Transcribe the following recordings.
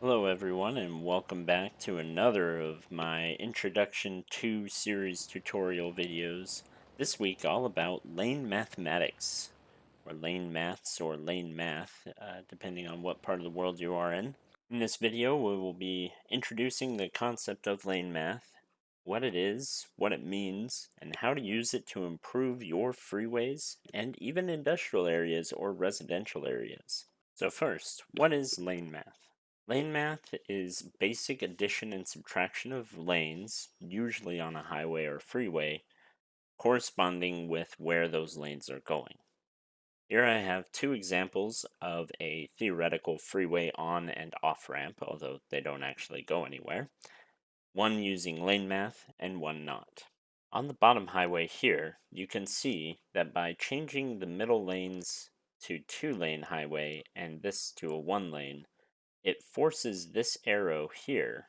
Hello, everyone, and welcome back to another of my Introduction to series tutorial videos. This week, all about lane mathematics, or lane maths, or lane math, depending on what part of the world you are in. In this video, we will be introducing the concept of lane math, what it is, what it means, and how to use it to improve your freeways and even industrial areas or residential areas. So, first, what is lane math? Lane math is basic addition and subtraction of lanes, usually on a highway or freeway, corresponding with where those lanes are going. Here I have two examples of a theoretical freeway on and off ramp, although they don't actually go anywhere, one using lane math and one not. On the bottom highway here, you can see that by changing the middle lanes to two-lane highway and this to a one-lane, it forces this arrow here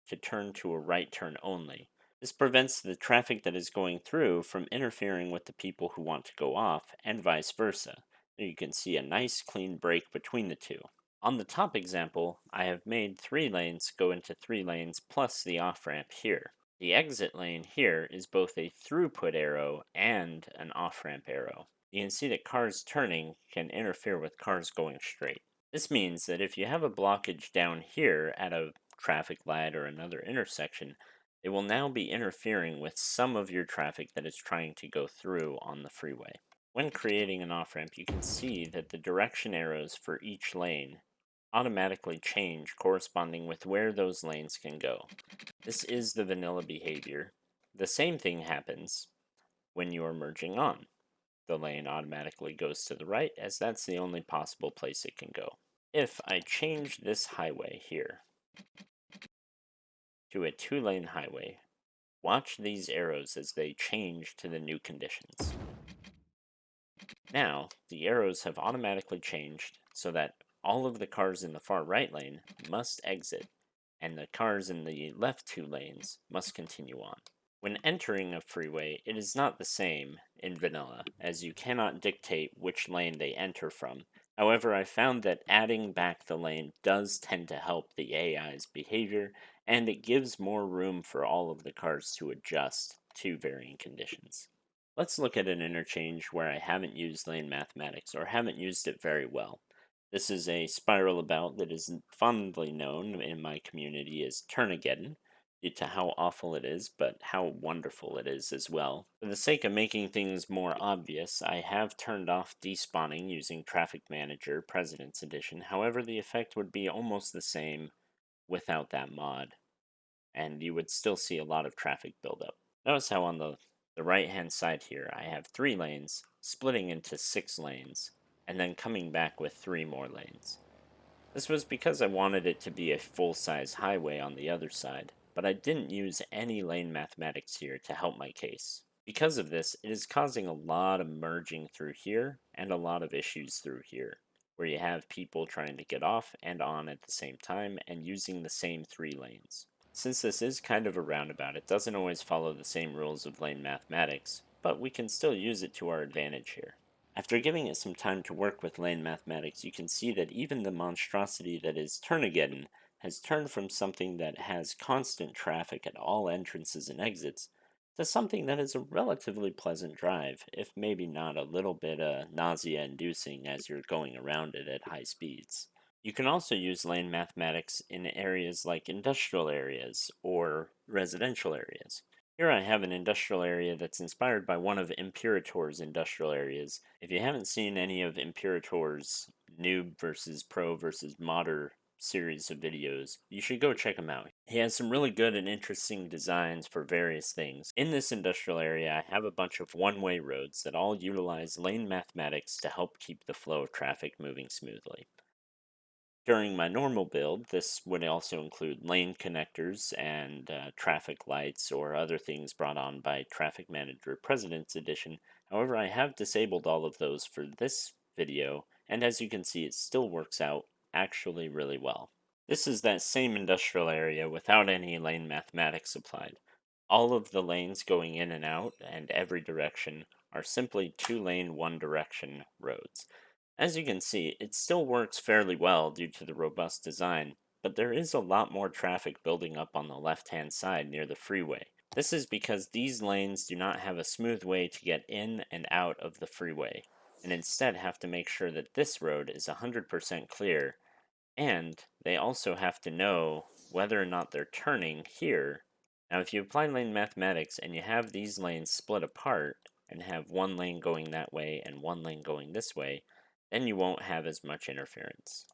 to turn to a right turn only. This prevents the traffic that is going through from interfering with the people who want to go off, and vice versa. You can see a nice clean break between the two. On the top example, I have made 3 lanes go into 3 lanes plus the off-ramp here. The exit lane here is both a throughput arrow and an off-ramp arrow. You can see that cars turning can interfere with cars going straight. This means that if you have a blockage down here at a traffic light or another intersection, it will now be interfering with some of your traffic that is trying to go through on the freeway. When creating an off-ramp, you can see that the direction arrows for each lane automatically change corresponding with where those lanes can go. This is the vanilla behavior. The same thing happens when you are merging on. The lane automatically goes to the right, as that's the only possible place it can go. If I change this highway here to a 2-lane highway, watch these arrows as they change to the new conditions. Now, the arrows have automatically changed so that all of the cars in the far right lane must exit, and the cars in the left 2 lanes must continue on. When entering a freeway, it is not the same in vanilla, as you cannot dictate which lane they enter from. However, I found that adding back the lane does tend to help the AI's behavior, and it gives more room for all of the cars to adjust to varying conditions. Let's look at an interchange where I haven't used lane mathematics, or haven't used it very well. This is a spiral about that is fondly known in my community as Turnigeddon, due to how awful it is, but how wonderful it is as well. For the sake of making things more obvious, I have turned off despawning using Traffic Manager President's Edition. However, the effect would be almost the same without that mod, and you would still see a lot of traffic buildup. Notice how on the right hand side here I have 3 lanes splitting into 6 lanes, and then coming back with 3 more lanes. This was because I wanted it to be a full-size highway on the other side, but I didn't use any lane mathematics here to help my case. Because of this, it is causing a lot of merging through here and a lot of issues through here, where you have people trying to get off and on at the same time and using the same 3 lanes. Since this is kind of a roundabout, it doesn't always follow the same rules of lane mathematics, but we can still use it to our advantage here. After giving it some time to work with lane mathematics, you can see that even the monstrosity that is Turnigeddon has turned from something that has constant traffic at all entrances and exits to something that is a relatively pleasant drive, if maybe not a little bit nausea-inducing as you're going around it at high speeds. You can also use lane mathematics in areas like industrial areas or residential areas. Here I have an industrial area that's inspired by one of Imperator's industrial areas. If you haven't seen any of Imperator's noob versus pro versus modder series of videos, you should go check him out. He has some really good and interesting designs for various things. In this industrial area, I have a bunch of one-way roads that all utilize lane mathematics to help keep the flow of traffic moving smoothly. During my normal build, this would also include lane connectors and traffic lights or other things brought on by Traffic Manager President's Edition. However, I have disabled all of those for this video, and as you can see, it still works out actually really well. This is that same industrial area without any lane mathematics applied. All of the lanes going in and out and every direction are simply 2-lane, one-direction roads. As you can see, it still works fairly well due to the robust design, but there is a lot more traffic building up on the left-hand side near the freeway. This is because these lanes do not have a smooth way to get in and out of the freeway, and instead have to make sure that this road is 100% clear, and they also have to know whether or not they're turning here. Now, if you apply lane mathematics and you have these lanes split apart and have one lane going that way and one lane going this way, then you won't have as much interference.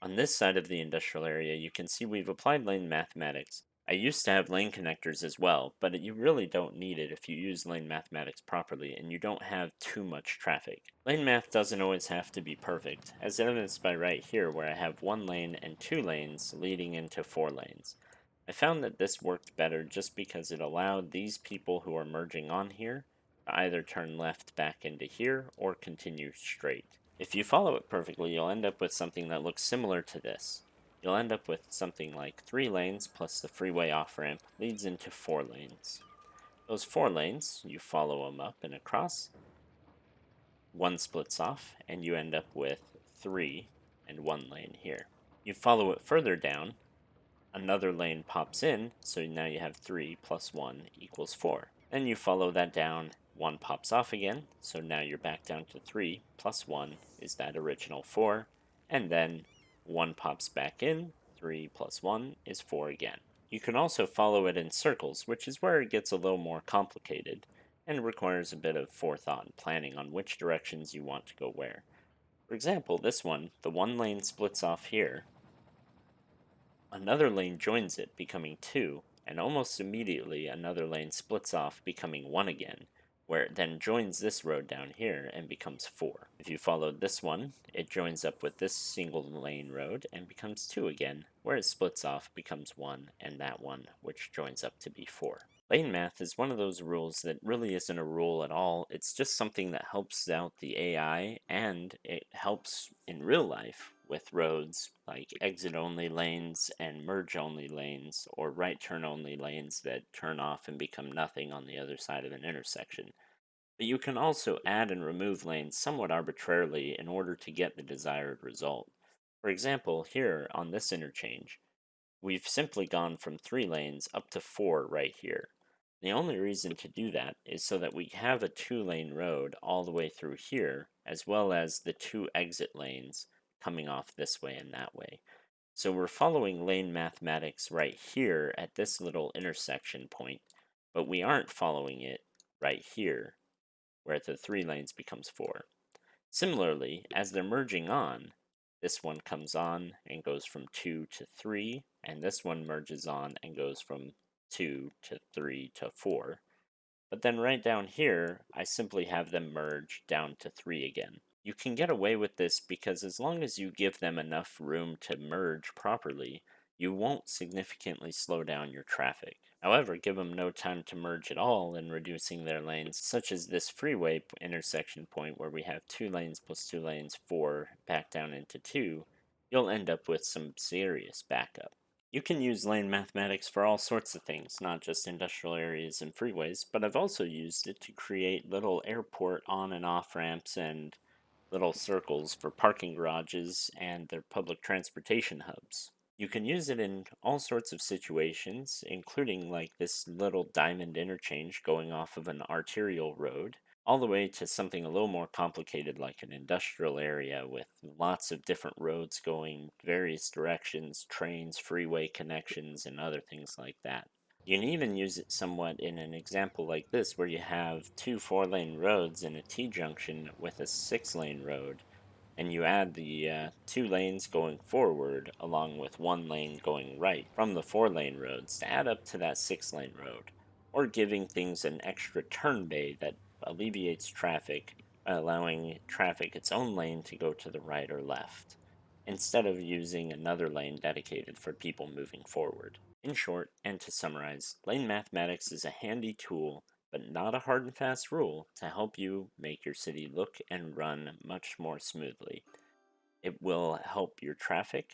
On this side of the industrial area, you can see we've applied lane mathematics. I used to have lane connectors as well, but you really don't need it if you use lane mathematics properly and you don't have too much traffic. Lane math doesn't always have to be perfect, as evidenced by right here where I have one lane and two lanes leading into four lanes. I found that this worked better just because it allowed these people who are merging on here to either turn left back into here or continue straight. If you follow it perfectly, you'll end up with something that looks similar to this. You'll end up with something like 3 lanes plus the freeway off-ramp leads into 4 lanes. Those 4 lanes, you follow them up and across, one splits off, and you end up with 3 and 1 lane here. You follow it further down, another lane pops in, so now you have 3 plus 1 equals 4. Then you follow that down, 1 pops off again, so now you're back down to 3 plus 1 is that original 4, and then 1 pops back in, 3 plus 1 is 4 again. You can also follow it in circles, which is where it gets a little more complicated, and requires a bit of forethought and planning on which directions you want to go where. For example, this one, the one lane splits off here, another lane joins it, becoming 2, and almost immediately another lane splits off, becoming 1 again, where it then joins this road down here and becomes 4. If you follow this one, it joins up with this single lane road and becomes 2 again, where it splits off, becomes 1, and that one, which joins up to be 4. Lane math is one of those rules that really isn't a rule at all. It's just something that helps out the AI, and it helps in real life with roads like exit only lanes and merge only lanes, or right turn only lanes that turn off and become nothing on the other side of an intersection. But you can also add and remove lanes somewhat arbitrarily in order to get the desired result. For example, here on this interchange, we've simply gone from 3 lanes up to 4 right here. The only reason to do that is so that we have a 2-lane road all the way through here, as well as the 2 exit lanes coming off this way and that way. So we're following lane mathematics right here at this little intersection point, but we aren't following it right here, where the 3 lanes becomes 4. Similarly, as they're merging on, this one comes on and goes from 2 to 3, and this one merges on and goes from 2 to 3 to 4. But then right down here, I simply have them merge down to 3 again. You can get away with this because as long as you give them enough room to merge properly, you won't significantly slow down your traffic. However, give them no time to merge at all in reducing their lanes, such as this freeway intersection point where we have 2 lanes plus 2 lanes, 4 back down into 2, you'll end up with some serious backup. You can use lane mathematics for all sorts of things, not just industrial areas and freeways, but I've also used it to create little airport on and off ramps and little circles for parking garages and their public transportation hubs. You can use it in all sorts of situations, including like this little diamond interchange going off of an arterial road, all the way to something a little more complicated like an industrial area with lots of different roads going various directions, trains, freeway connections, and other things like that. You can even use it somewhat in an example like this where you have 2 4-lane roads in a T-junction with a 6-lane road, and you add the 2 lanes going forward along with 1 lane going right from the 4-lane roads to add up to that 6-lane road, or giving things an extra turn bay that alleviates traffic by allowing traffic its own lane to go to the right or left, instead of using another lane dedicated for people moving forward. In short, and to summarize, lane mathematics is a handy tool but not a hard and fast rule to help you make your city look and run much more smoothly. It will help your traffic,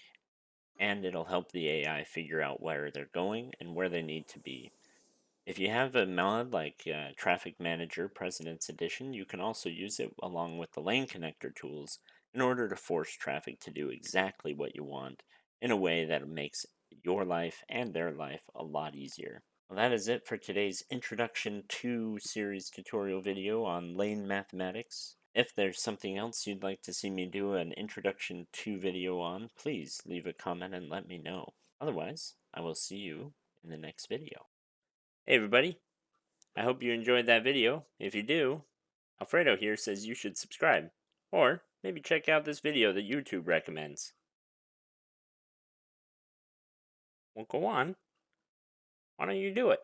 and it'll help the AI figure out where they're going and where they need to be. If you have a mod like Traffic Manager President's Edition, you can also use it along with the lane connector tools in order to force traffic to do exactly what you want in a way that makes your life and their life a lot easier. Well, that is it for today's Introduction to series tutorial video on lane mathematics. If there's something else you'd like to see me do an Introduction to video on, please leave a comment and let me know. Otherwise, I will see you in the next video. Hey everybody, I hope you enjoyed that video. If you do, Alfredo here says you should subscribe. Or maybe check out this video that YouTube recommends. Well, go on. Why don't you do it?